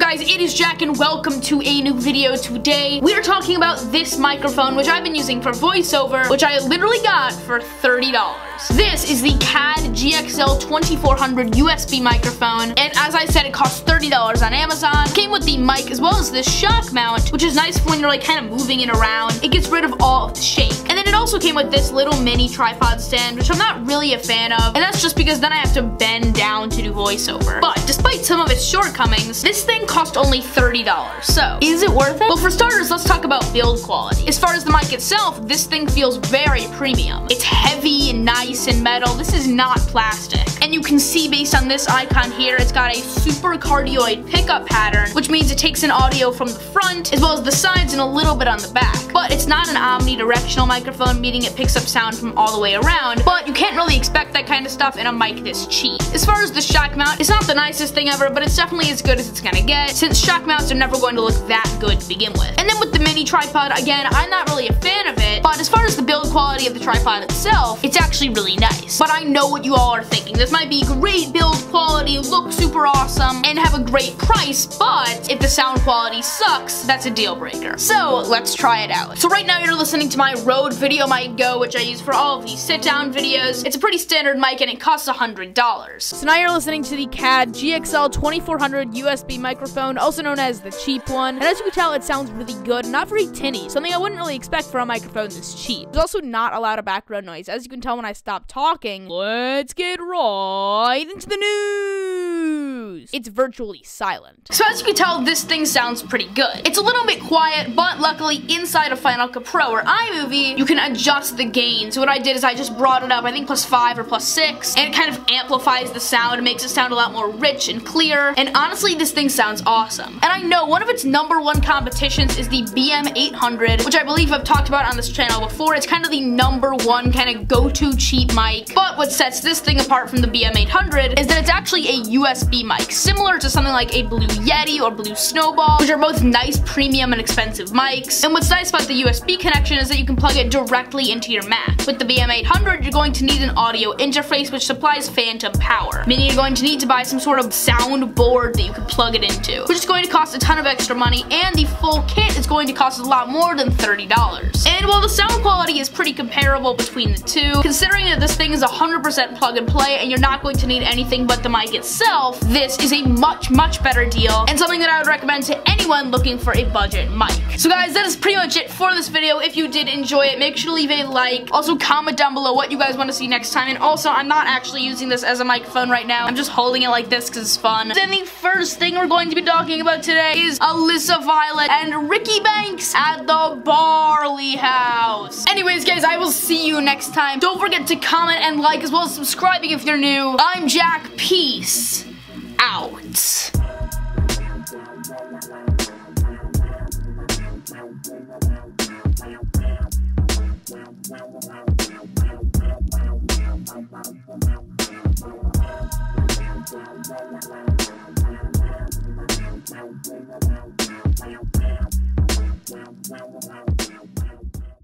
guys, it is Jack and welcome to a new video. Today we are talking about this microphone which I've been using for voiceover, which I literally got for $30. This is the Cad Gxl 2400 USB microphone, and as I said, it costs $30 on Amazon. It came with the mic as well as this shock mount, which is nice for when you're like kind of moving it around. It gets rid of all of the shake. And then it also came with this little mini tripod stand, which I'm not really a fan of, and that's just because then I have to bend down to do voiceover. But despite some of its shortcomings, this thing cost only $30. So, is it worth it? Well, for starters, let's talk about build quality. As far as the mic itself, this thing feels very premium. It's heavy and nice and metal. This is not plastic. And you can see based on this icon here, it's got a super cardioid pickup pattern, which means it takes in audio from the front as well as the sides and a little bit on the back. But it's not an omnidirectional microphone, meaning it picks up sound from all the way around, but you can't really expect that kind of stuff in a mic this cheap. As far as the shock mount, it's not the nicest thing ever, but it's definitely as good as it's gonna get, since shock mounts are never going to look that good to begin with. And then with the mini tripod, again, I'm not really a fan of it, but as far as the build quality of the tripod itself, it's actually really nice. But I know what you all are thinking. This might be great build quality, look super awesome, and have a great price, but if the sound quality sucks, that's a deal breaker. So let's try it out. So right now you're listening to my Rode Video Mic Go, which I use for all of these sit-down videos. It's a pretty standard mic and it costs $100. So now you're listening to the Cad Gxl 2400 USB microphone, also known as the cheap one. And as you can tell, it sounds really good, not very tinny, something I wouldn't really expect for a microphone this cheap. There's also not a lot of background noise. As you can tell when I stop talking, let's get right into the news. It's virtually silent. So as you can tell, this thing sounds pretty good. It's a little bit quiet, but luckily inside of Final Cut Pro or iMovie, you can adjust the gain. So what I did is I just brought it up, I think +5 or +6, and it kind of amplifies the sound. It makes it sound a lot more rich and clear, and honestly, this thing sounds awesome. And I know one of its #1 competitions is the BM800, which I believe I've talked about on this channel before. It's kind of the #1 kind of go-to cheap mic, but what sets this thing apart from the BM800 is that it's actually a USB mic, similar to something like a Blue Yeti or Blue Snowball, which are both nice, premium, and expensive mics. And what's nice about the USB connection is that you can plug it directly into your Mac. With the BM800, you're going to need an audio interface which supplies phantom power, meaning you're going to need to buy some sort of sound board that you can plug it into, which is going to cost a ton of extra money, and the full kit is going to cost a lot more than $30. And while the sound quality is pretty comparable between the two, considering that this thing is 100% plug and play and you're not going to need anything but the mic itself, this is a much better deal and something that I would recommend to anyone looking for a budget mic. So guys, that is pretty much it for this video. If you did enjoy it, make sure to leave a like. Also comment down below what you guys want to see next time, and also I'm not actually using this as a microphone right now. I'm just holding it like this because it's fun. Then the first thing we're going to be talking about today is Alyssa Violet and Ricky Banks at the Barley House. Anyways guys, I will see you next time. Don't forget to comment and like as well as subscribing if you're new. I'm Jack. Peace out.